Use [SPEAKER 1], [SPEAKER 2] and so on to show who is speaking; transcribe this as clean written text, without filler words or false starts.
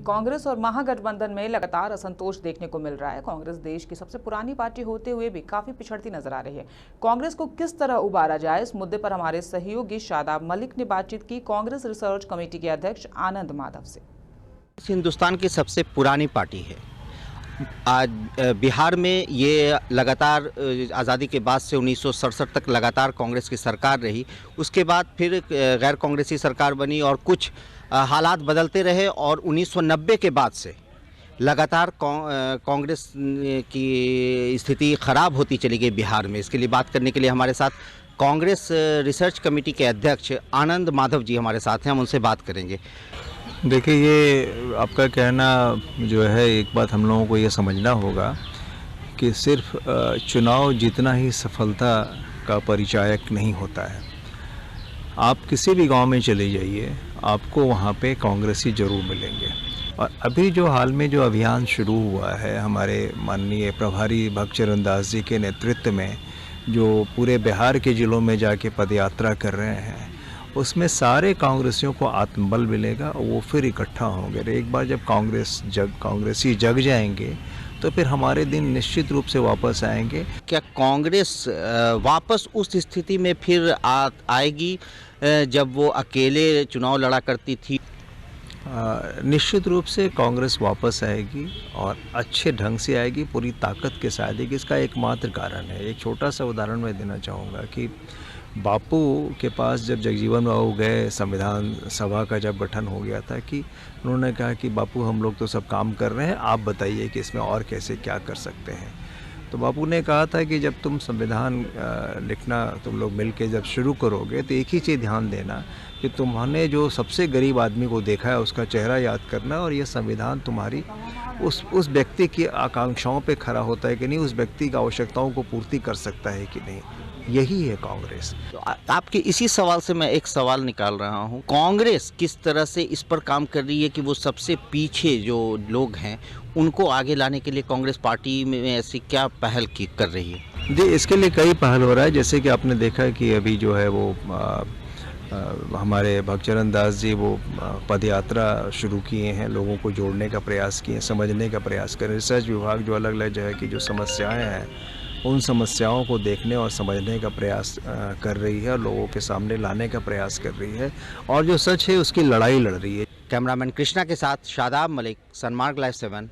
[SPEAKER 1] कांग्रेस और महागठबंधन में लगातार असंतोष देखने को मिल रहा है। कांग्रेस देश की सबसे पुरानी पार्टी होते हुए भी काफी पिछड़ती नजर आ रही है। कांग्रेस को किस तरह उबारा जाए, इस मुद्दे पर हमारे सहयोगी शादाब मलिक ने बातचीत की कांग्रेस रिसर्च कमेटी के अध्यक्ष आनंद माधव से।
[SPEAKER 2] हिंदुस्तान की सबसे पुरानी पार्टी है। आज बिहार में ये लगातार आज़ादी के बाद से 1967 तक लगातार कांग्रेस की सरकार रही। उसके बाद फिर गैर कांग्रेसी सरकार बनी और कुछ हालात बदलते रहे और 1990 के बाद से लगातार कांग्रेस की स्थिति ख़राब होती चली गई बिहार में। इसके लिए बात करने के लिए हमारे साथ कांग्रेस रिसर्च कमेटी के अध्यक्ष आनंद माधव जी हमारे साथ हैं। हम उनसे बात करेंगे।
[SPEAKER 3] देखिए, ये आपका कहना जो है, एक बात हम लोगों को ये समझना होगा कि सिर्फ चुनाव जीतना ही सफलता का परिचायक नहीं होता है। आप किसी भी गांव में चले जाइए, आपको वहां पे कांग्रेसी जरूर मिलेंगे। और अभी जो हाल में जो अभियान शुरू हुआ है हमारे माननीय प्रभारी भगचरण दास जी के नेतृत्व में, जो पूरे बिहार के ज़िलों में जाके पदयात्रा कर रहे हैं, उसमें सारे कांग्रेसियों को आत्मबल मिलेगा और वो फिर इकट्ठा होंगे। एक बार जब कांग्रेसी जग जाएंगे तो फिर हमारे दिन निश्चित रूप से वापस आएंगे।
[SPEAKER 2] क्या कांग्रेस वापस उस स्थिति में फिर आएगी जब वो अकेले चुनाव लड़ा करती थी?
[SPEAKER 3] निश्चित रूप से कांग्रेस वापस आएगी और अच्छे ढंग से आएगी, पूरी ताकत के साथ आएगी। इसका एकमात्र कारण है, एक छोटा सा उदाहरण मैं देना चाहूँगा कि बापू के पास जब जगजीवन बाबू गए, संविधान सभा का जब गठन हो गया था, कि उन्होंने कहा कि बापू हम लोग तो सब काम कर रहे हैं, आप बताइए कि इसमें और कैसे क्या कर सकते हैं। तो बापू ने कहा था कि जब तुम संविधान लिखना तुम लोग मिलके जब शुरू करोगे तो एक ही चीज़ ध्यान देना कि तुम्हारे जो सबसे गरीब आदमी को देखा है उसका चेहरा याद करना, और ये संविधान तुम्हारी उस व्यक्ति की आकांक्षाओं पे खरा होता है कि नहीं, उस व्यक्ति की आवश्यकताओं को पूर्ति कर सकता है कि नहीं। यही है कांग्रेस।
[SPEAKER 2] तो आपके इसी सवाल से मैं एक सवाल निकाल रहा हूँ, कांग्रेस किस तरह से इस पर काम कर रही है कि वो सबसे पीछे जो लोग हैं उनको आगे लाने के लिए कांग्रेस पार्टी में ऐसी क्या पहल कर रही है?
[SPEAKER 3] जी, इसके लिए कई पहल हो रहा है। जैसे कि आपने देखा कि अभी जो है वो हमारे भगचरण दास जी वो पदयात्रा शुरू किए हैं, लोगों को जोड़ने का प्रयास किए, समझने का प्रयास करें। रिसर्च विभाग जो अलग अलग जगह की जो समस्याएं हैं उन समस्याओं को देखने और समझने का प्रयास कर रही है और लोगों के सामने लाने का प्रयास कर रही है, और जो सच है उसकी लड़ाई लड़ रही है।
[SPEAKER 2] कैमरामैन कृष्णा के साथ शादाब मलिक, सनमार्ग लाइव 7।